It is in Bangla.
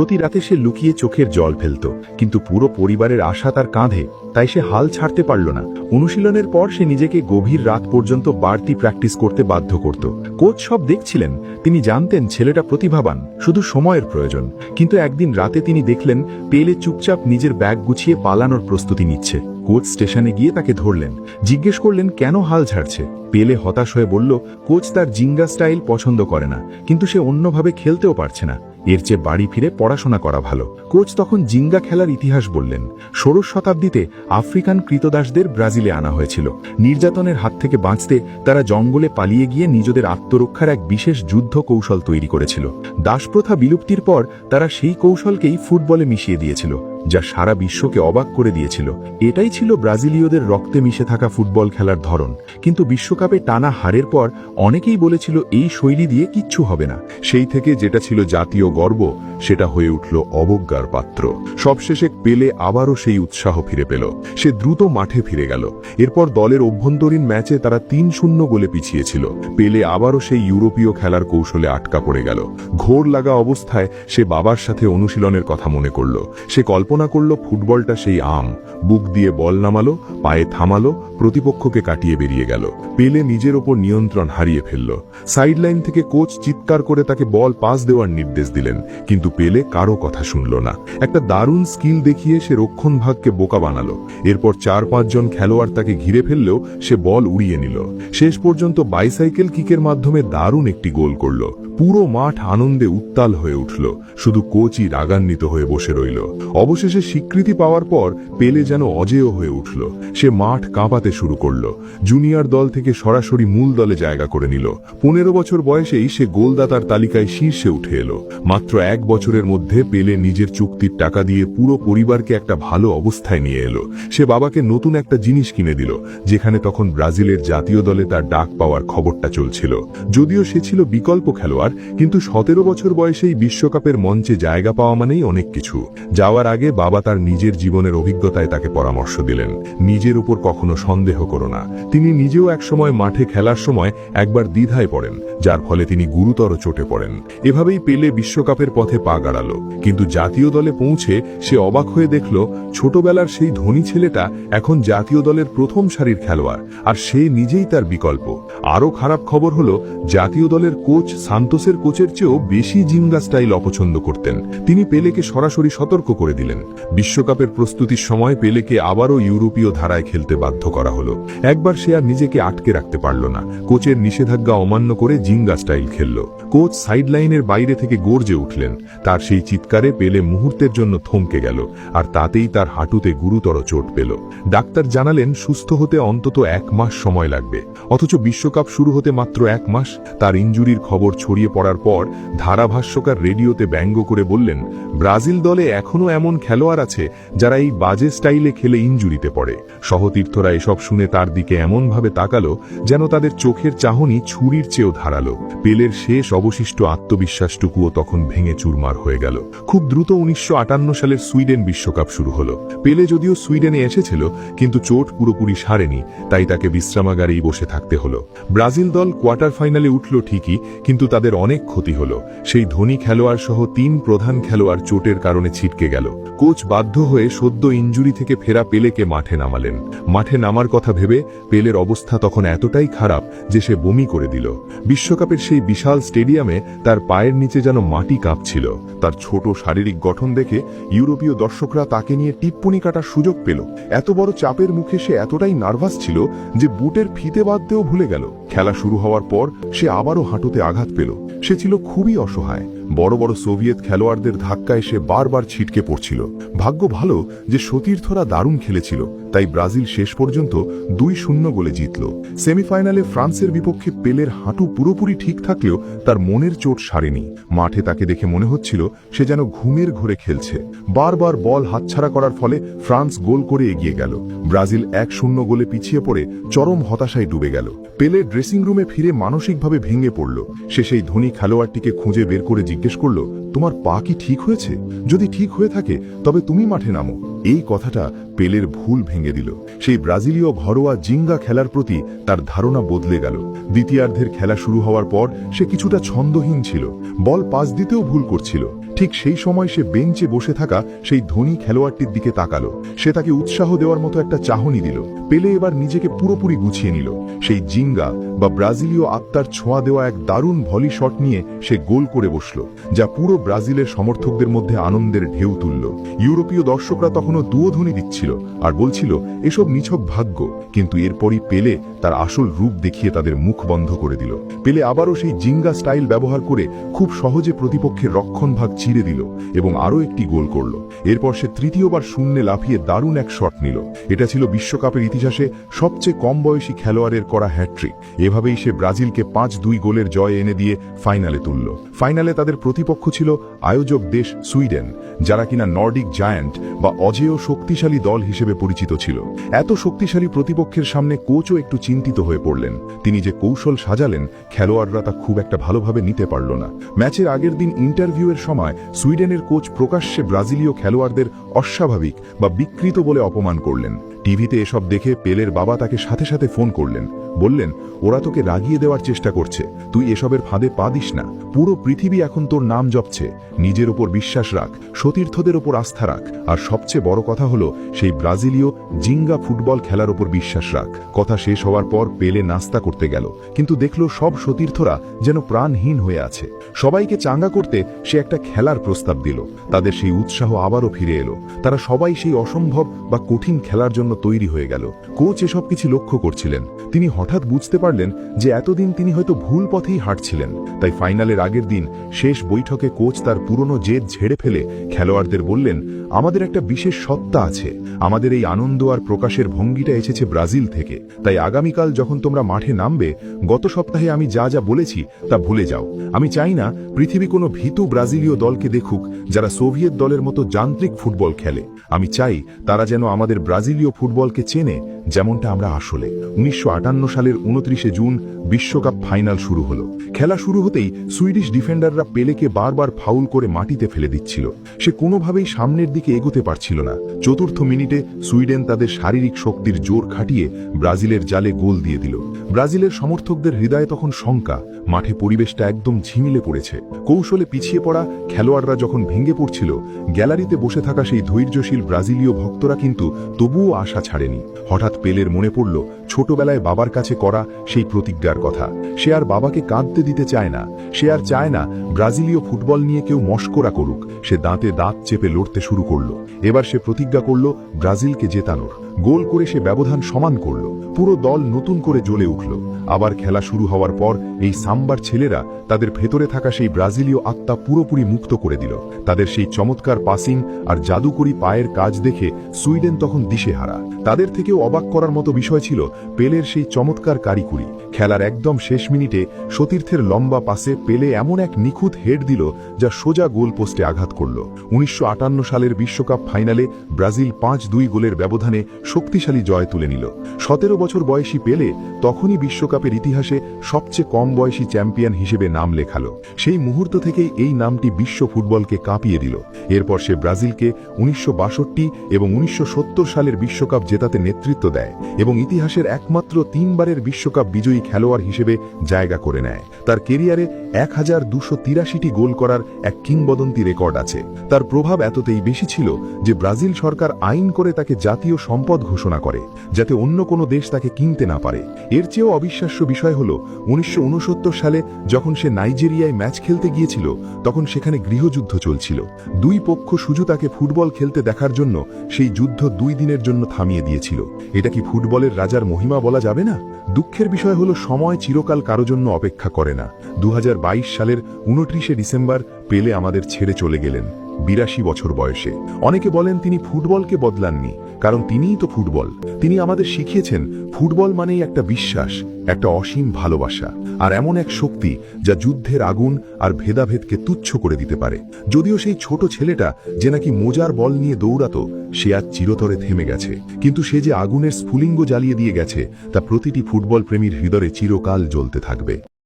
প্রতি রাতে সে লুকিয়ে চোখের জল ফেলত, কিন্তু পুরো পরিবারের আশা তার কাঁধে, তাই সে হাল ছাড়তে পারল না। অনুশীলনের পর সে নিজেকে গভীর রাত পর্যন্ত বাড়তি প্র্যাকটিস করতে বাধ্য করত। কোচ সব দেখছিলেন, তিনি জানতেন ছেলেটা প্রতিভাবান, শুধু সময়ের প্রয়োজন। কিন্তু একদিন রাতে তিনি দেখলেন পেলে চুপচাপ নিজের ব্যাগ গুছিয়ে পালানোর প্রস্তুতি নিচ্ছে। কোচ স্টেশনে গিয়ে তাকে ধরলেন, জিজ্ঞেস করলেন কেন হাল ছাড়ছে। পেলে হতাশ হয়ে বলল কোচ তার জিঙ্গা স্টাইল পছন্দ করে না, কিন্তু সে অন্যভাবে খেলতেও পারছে না, এর চেয়ে বাড়ি ফিরে পড়াশোনা করা ভালো। কোচ তখন জিঙ্গা খেলার ইতিহাস বললেন। 16 শতাব্দীতে আফ্রিকান কৃতদাসদের ব্রাজিলে আনা হয়েছিল। নির্যাতনের হাত থেকে বাঁচতে তারা জঙ্গলে পালিয়ে গিয়ে নিজেদের আত্মরক্ষার এক বিশেষ যুদ্ধ কৌশল তৈরি করেছিল। দাসপ্রথা বিলুপ্তির পর তারা সেই কৌশলকেই ফুটবলে মিশিয়ে দিয়েছিল, যা সারা বিশ্বকে অবাক করে দিয়েছিল। এটাই ছিল ব্রাজিলীয়দের রক্তে মিশে থাকা ফুটবল খেলার ধরন। কিন্তু বিশ্বকাপে টানা হারের পর অনেকেই বলেছিল এই শৈলী দিয়ে কিচ্ছু হবে না। সেই থেকে যেটা ছিল জাতীয় গর্ব, সেটা হয়ে উঠল অবজ্ঞার পাত্র। সবশেষে পেলে আবারও সেই উৎসাহ ফিরে পেল। সে দ্রুত মাঠে ফিরে গেল। এরপর দলের অভ্যন্তরীণ ম্যাচে তারা 3-0 গোলে পিছিয়েছিল। পেলে আবারও সেই ইউরোপীয় খেলার কৌশলে আটকা পড়ে গেল। ঘোর লাগা অবস্থায় সে বাবার সাথে অনুশীলনের কথা মনে করল। সে কল্পনা করল ফুটবলটা সেই আম, বুক দিয়ে বল নামালো, পায়ে থামালো, প্রতিপক্ষকে কাটিয়ে বেরিয়ে গেল। পেলে নিজের ওপর নিয়ন্ত্রণ হারিয়ে ফেলল। সাইডলাইন থেকে কোচ চিৎকার করে তাকে বল পাস দেওয়ার নির্দেশ দিলেন, কিন্তু পেলে কারো কথা শুনল না। একটা দারুণ স্কিল দেখিয়ে সে রক্ষণভাগকে বোকা বানালো। এরপর 4-5 জন খেলোয়াড় তাকে ঘিরে ফেললেও সে বল উড়িয়ে নিল। শেষ পর্যন্ত বাইসাইকেল কিকের মাধ্যমে দারুণ একটি গোল করল। পুরো মাঠ আনন্দে উত্তাল হয়ে উঠল, শুধু কোচই রাগান্বিত হয়ে বসে রইল। অবশেষে স্বীকৃতি পাওয়ার পর পেলে যেন অজেয় হয়ে উঠল। সে মাঠ কাঁপাতে শুরু করল। জুনিয়র দল থেকে সরাসরি মূল দলে জায়গা করে নিল। 15 বছর বয়সেই সে গোলদাতার তালিকায় শীর্ষে উঠে এলো। মাত্র 1 বছরের মধ্যে পেলে নিজের চুক্তির টাকা দিয়ে পুরো পরিবারকে একটা ভালো অবস্থায় নিয়ে এলো। সে বাবাকে নতুন একটা জিনিস কিনে দিল, যেখানে তখন ব্রাজিলের জাতীয় দলে তার ডাক পাওয়ার খবরটা চলছিল। যদিও সে ছিল বিকল্প খেলোয়াড়, কিন্তু 17 বছর বয়সেই বিশ্বকাপের মঞ্চে জায়গা পাওয়া মানেই অনেক কিছু। যাওয়ার আগে বাবা তার নিজের জীবনের অভিজ্ঞতায় তাকে পরামর্শ দিলেন, নিজের উপর কখনো সন্দেহ করো না। তিনি নিজেও একসময় মাঠে খেলার সময় একবার দ্বিধায় পড়েন, যার ফলে তিনি গুরুতর চোটে পড়েন। এভাবেই পেলে বিশ্বকাপের পথে পা গাড়ালো। কিন্তু জাতীয় দলে পৌঁছে সে অবাক হয়ে দেখল ছোটবেলার সেই ধনী ছেলেটা এখন জাতীয় দলের প্রথম সারির খেলোয়াড়, আর সে নিজেই তার বিকল্প। আরও খারাপ খবর হলো, জাতীয় দলের কোচ সান্তোসের কোচের চেয়েও বেশি জিঙ্গা স্টাইল অপছন্দ করতেন। তিনি পেলেকে সরাসরি সতর্ক করে দিলেন। বিশ্বকাপের প্রস্তুতির সময় পেলেকে আবারও ইউরোপীয় ধারায় খেলতে বাধ্য করা হলো। একবার সে আর নিজেকে আটকে রাখতে পারল না, কোচের নিষেধাজ্ঞা অমান্য করে জিঙ্গা স্টাইল খেলল। কোচ সাইডলাইনের বাইরে থেকে গর্জে উঠলেন। তার সেই চিৎকারে পেলে মুহূর্তের জন্য থমকে গেল, আর তাতেই তার হাঁটুতে গুরুতর চোট পেল। ডাক্তার জানালেন সুস্থ হতে অন্তত 1 মাস সময় লাগবে। অথচ বিশ্বকাপ শুরু হতে মাত্র 1 মাস। তার ইনজুরির খবর ছড়িয়ে পড়ার পর ধারাভাষ্যকার রেডিওতে ব্যঙ্গ করে বললেন, ব্রাজিল দলে এখনো এমন খেলোয়াড় আছে যারা এই বাজে স্টাইলে খেলে ইনজুরিতে পড়ে। সহতীর্থরা এসব শুনে তার দিকে এমনভাবে তাকালো যেন তাদের চোখের চাহনি ছুরির চেয়েও ধারালো। পেলের শেষ অবশিষ্ট আত্মবিশ্বাসটুকুও তখন ভেঙে চুরমার হয়ে গেল। খুব দ্রুত 1958 সালের সুইডেন বিশ্বকাপ শুরু হলো। পেলে যদিও সুইডেনে এসেছিল, কিন্তু চোট পুরোপুরি সারেনি, তাই তাকে বিশ্রামাগারেই বসে থাকতে হলো। ব্রাজিল দল কোয়ার্টার ফাইনালে উঠল ঠিকই, কিন্তু তাদের অনেক ক্ষতি হলো। সেই ধনী খেলোয়াড় সহ 3 প্রধান খেলোয়াড় চোটের কারণে ছিটকে গেল। কোচ বাধ্য হয়ে সদ্য ইনজুরি থেকে ফেরা পেলেকে মাঠে নামালেন। মাঠে নামার কথা ভেবে পেলের অবস্থা তখন এতটাই খারাপ যে সে বমি করে দিল। বিশ্বকাপের সেই বিশাল স্টেডিয়ামে তার পায়ের নিচে যেন মাটি কাঁপছিল। তার ছোট শারীরিক গঠন দেখে ইউরোপীয় দর্শকরা তাকে নিয়ে টিপ্পনি কাটার সুযোগ পেল। এত বড় চাপের মুখে সে এতটাই নার্ভাস ছিল যে বুটের ফিতে বাঁধতেও ভুলে গেল। খেলা শুরু হওয়ার পর সে আবারও হাঁটুতে আঘাত পেল। সে ছিল খুবই অসহায়। বড় বড় সোভিয়েত খেলোয়াড়দের ধাক্কায় সে বারবার ছিটকে পড়ছিল। ভাগ্য ভালো যে সতীর্থরা দারুণ খেলেছিল, তাই ব্রাজিল শেষ পর্যন্ত 2-0 গোলে জিতল। সেমিফাইনালে ফ্রান্সের বিপক্ষে পেলের হাঁটু পুরোপুরি ঠিক থাকলেও তার মনের চোট সারেনি। মাঠে তাকে দেখে মনে হচ্ছিল সে যেন ঘুমের ঘোরে খেলছে। বারবার বল হাতছাড়া করার ফলে ফ্রান্স গোল করে এগিয়ে গেল। ব্রাজিল 1-0 গোলে পিছিয়ে পড়ে চরম হতাশায় ডুবে গেল। পেলে ড্রেসিং রুমে ফিরে মানসিকভাবে ভেঙে পড়ল। সে সেই ধনী খেলোয়াড়টিকে খুঁজে বের করে জিজ্ঞেস করল, তোমার পা কি ঠিক হয়েছে? যদি ঠিক হয়ে থাকে তবে তুমি মাঠে নামো। এই কথাটা পেলের ভুল ভেঙে দিল। সেই ব্রাজিলীয় ঘরোয়া জিঙ্গা খেলার প্রতি তার ধারণা বদলে গেল। দ্বিতীয়ার্ধের খেলা শুরু হওয়ার পর সে কিছুটা ছন্দহীন ছিল। বল পাস দিতেও ভুল করছিল। ঠিক সেই সময় সে বেঞ্চে বসে থাকা সেই ধনী খেলোয়াড়টির দিকে তাকালো। সে তাকে উৎসাহ দেওয়ার মতো একটা চাহনি দিল। পেলে এবার নিজেকে পুরোপুরি গুছিয়ে নিল। সেই জিঙ্গা বা ব্রাজিলীয় আত্মার ছোঁয়া দেওয়া এক দারুণ ভলি শট নিয়ে সে গোল করে বসল, যা পুরো ব্রাজিলের সমর্থকদের মধ্যে আনন্দের ঢেউ তুলল। ইউরোপীয় দর্শকরা তখনও দুয়োধ্বনি দিচ্ছিল আর বলছিল এসব নিছক ভাগ্য। কিন্তু এরপরই পেলে তার আসল রূপ দেখিয়ে তাদের মুখ বন্ধ করে দিল। পেলে আবারও সেই জিঙ্গা স্টাইল ব্যবহার করে খুব সহজে প্রতিপক্ষের রক্ষণভাগ চিরে দিল এবং আরও একটি গোল করল। এরপর সে তৃতীয়বার শূন্যে লাফিয়ে দারুণ এক শট নিল। এটা ছিল বিশ্বকাপের ইতিহাসে সবচেয়ে কম বয়সী খেলোয়াড়ের করা হ্যাট্রিক। এভাবেই সে ব্রাজিলকে 5-2 গোলের জয় এনে দিয়ে ফাইনালে তুলল। ফাইনালে তাদের প্রতিপক্ষ ছিল আয়োজক দেশ সুইডেন, যারা কিনা নর্ডিক জায়ান্ট বা অজেয় শক্তিশালী দল হিসেবে পরিচিত ছিল। এত শক্তিশালী প্রতিপক্ষের সামনে কোচও একটু চিন্তিত হয়ে পড়লেন। তিনি যে কৌশল সাজালেন, খেলোয়াড়রা তা খুব একটা ভালোভাবে নিতে পারল না। ম্যাচের আগের দিন ইন্টারভিউয়ের সময় সুইডেনের কোচ প্রকাশ্যে ব্রাজিলীয় খেলোয়াড়দের অস্বাভাবিক বা বিকৃত বলে অপমান করলেন। টিভিতে এসব দেখে পেলের বাবা তাকে সাথে সাথে ফোন করলেন। বললেন, ওরা তোকে রাগিয়ে দেওয়ার চেষ্টা করছে, তুই এসবের ফাঁদে পা দিস না। পুরো পৃথিবী এখন তোর নাম জপছে। নিজের ওপর বিশ্বাস রাখ, সতীর্থদের ওপর আস্থা রাখ, আর সবচেয়ে বড় কথা হলো সেই ব্রাজিলীয় জিঙ্গা ফুটবল খেলার ওপর বিশ্বাস রাখ। কথা শেষ হওয়ার পর পেলে নাস্তা করতে গেল, কিন্তু দেখল সব সতীর্থরা যেন প্রাণহীন হয়ে আছে। সবাইকে চাঙ্গা করতে সে একটা খেলার প্রস্তাব দিল। তাদের সেই উৎসাহ আবারও ফিরে এলো। তারা সবাই সেই অসম্ভব বা কঠিন খেলার জন্য তৈরি হয়ে গেল। কোচ এসব কিছু লক্ষ্য করছিলেন। তিনি হঠাৎ বুঝতে পারলেন যে এতদিন তিনি হয়তো ভুল পথেই হাঁটছিলেন। তাই ফাইনালের আগের দিন শেষ বৈঠকে কোচ তার পুরনো জেদ ঝেড়ে ফেলে খেলোয়াড়দের বললেন, আমাদের একটা বিশেষ সত্তা আছে। আমাদের এই আনন্দ আর প্রকাশের ভঙ্গিটা এসেছে ব্রাজিল থেকে। তাই আগামীকাল যখন তোমরা মাঠে নামবে, গত সপ্তাহে আমি যা যা বলেছি তা ভুলে যাও। আমি চাই না পৃথিবী কোনো ভীতু ব্রাজিলীয় দলকে দেখুক যারা সোভিয়েত দলের মতো যান্ত্রিক ফুটবল খেলে। আমি চাই তারা যেন আমাদের ব্রাজিলীয় ফুটবলকে চেনে যেমনটা আমরা আসলে। 1958 সালের 29 জুন বিশ্বকাপ ফাইনাল শুরু হলো। খেলা শুরু হতেই সুইডিশ ডিফেন্ডাররা পেলেকে বারবার ফাউল করে মাটিতে ফেলে দিচ্ছিল। সে কোনোভাবেই সামনের দিকে এগোতে পারছিল না। চতুর্থ মিনিটে সুইডেন তাদের শারীরিক শক্তির জোর খাটিয়ে ব্রাজিলের জালে গোল দিয়ে দিল। ব্রাজিলের সমর্থকদের হৃদয়ে তখন শঙ্কা। মাঠে পরিবেশটা একদম ঝিমিলে পড়েছে। কৌশলে পিছিয়ে পড়া খেলোয়াড়রা যখন ভেঙে পড়ছিল, গ্যালারিতে বসে থাকা সেই ধৈর্যশীল ব্রাজিলীয় ভক্তরা কিন্তু তবুও আশা ছাড়েনি। হঠাৎ পেলের মনে পড়ল ছোটবেলায় বাবার কাছে করা সেই প্রতিজ্ঞার কথা। সে আর বাবাকে কাঁদতে দিতে চায় না। সে আর চায় না ব্রাজিলীয় ফুটবল নিয়ে কেউ মস্করা করুক। সে দাঁতে দাঁত চেপে লড়তে শুরু করলো। এবার সে প্রতিজ্ঞা করল ব্রাজিলকে জেতানোর। গোল করে সে ব্যবধান সমান করল। পুরো দল নতুন করে জ্বলে উঠল। আবার খেলা শুরু হওয়ার পর এই সাম্বার ছেলেরা তাদের ভেতরে থাকা সেই ব্রাজিলীয় আত্মা পুরোপুরি মুক্ত করে দিল। তাদের সেই চমৎকার পাসিং আর জাদুকরি পায়ের কাজ দেখে সুইডেন তখন দিশেহারা। তাদের থেকেও অবাক করার মতো বিষয় ছিল পেলের সেই চমৎকার কারিকুরি। খেলার একদম শেষ মিনিটে সতীর্থের লম্বা পাসে পেলে এমন এক নিখুঁত হেড দিল যা সোজা গোল পোস্টে আঘাত করল। 1958 সালের বিশ্বকাপ ফাইনালে ব্রাজিল 5-2 গোলের ব্যবধানে শক্তিশালী জয় তুলে নিল। 17 বছর বয়সী পেলে তখনই বিশ্বকাপের ইতিহাসে সবচেয়ে কম বয়সী চ্যাম্পিয়ন হিসেবে নাম লেখালো। সেই মুহূর্ত থেকেই এই নামটি বিশ্ব ফুটবলকে কাঁপিয়ে দিল। এরপর সে ব্রাজিলকে 1962 এবং 1970 সালের বিশ্বকাপ জেতাতে নেতৃত্ব দেয় এবং ইতিহাসের একমাত্র 3 বারের বিশ্বকাপ বিজয়ী খেলোয়াড় হিসেবে জায়গা করে নেয়। তার কেরিয়ারে 1283টি গোল করার এক কিংবদন্তি রেকর্ড আছে। তার প্রভাব এতটাই বেশি ছিল যে ব্রাজিল সরকার আইন করে তাকে জাতীয় সম্পদ ঘোষণা করে, যাতে অন্য কোনো দেশ তাকে কিনতে না পারে। এর চেয়েও অবিশ্বাস্য বিষয় হল 1969 সালে যখন সে নাইজেরিয়ায় ম্যাচ খেলতে গিয়েছিল, তখন সেখানে গৃহযুদ্ধ চলছিল। দুই পক্ষ শুধু তাকে ফুটবল খেলতে দেখার জন্য সেই যুদ্ধ 2 দিনের জন্য থামিয়ে দিয়েছিল। এটা কি ফুটবলের রাজার মহিমা বলা যাবে না? দুঃখের বিষয় হলো সময় চিরকাল কারো জন্য অপেক্ষা করে না। 2022 সালের 29 ডিসেম্বর পেলে আমাদের ছেড়ে চলে গেলেন 82 বছর বয়সে। অনেকে বলেন তিনি ফুটবলকে বদলাননি, কারণ তিনিই তো ফুটবল। তিনি আমাদের শিখিয়েছেন ফুটবল মানেই একটা বিশ্বাস, একটা অসীম ভালোবাসা, আর এমন এক শক্তি যা যুদ্ধের আগুন আর ভেদাভেদকে তুচ্ছ করে দিতে পারে। যদিও সেই ছোট ছেলেটা যে নাকি মোজার বল নিয়ে দৌড়াতো, সে আজ চিরতরে থেমে গেছে, কিন্তু সে যে আগুনের স্ফুলিঙ্গ জ্বালিয়ে দিয়ে গেছে তা প্রতিটি ফুটবল প্রেমীর হৃদয়ে চিরকাল জ্বলতে থাকবে।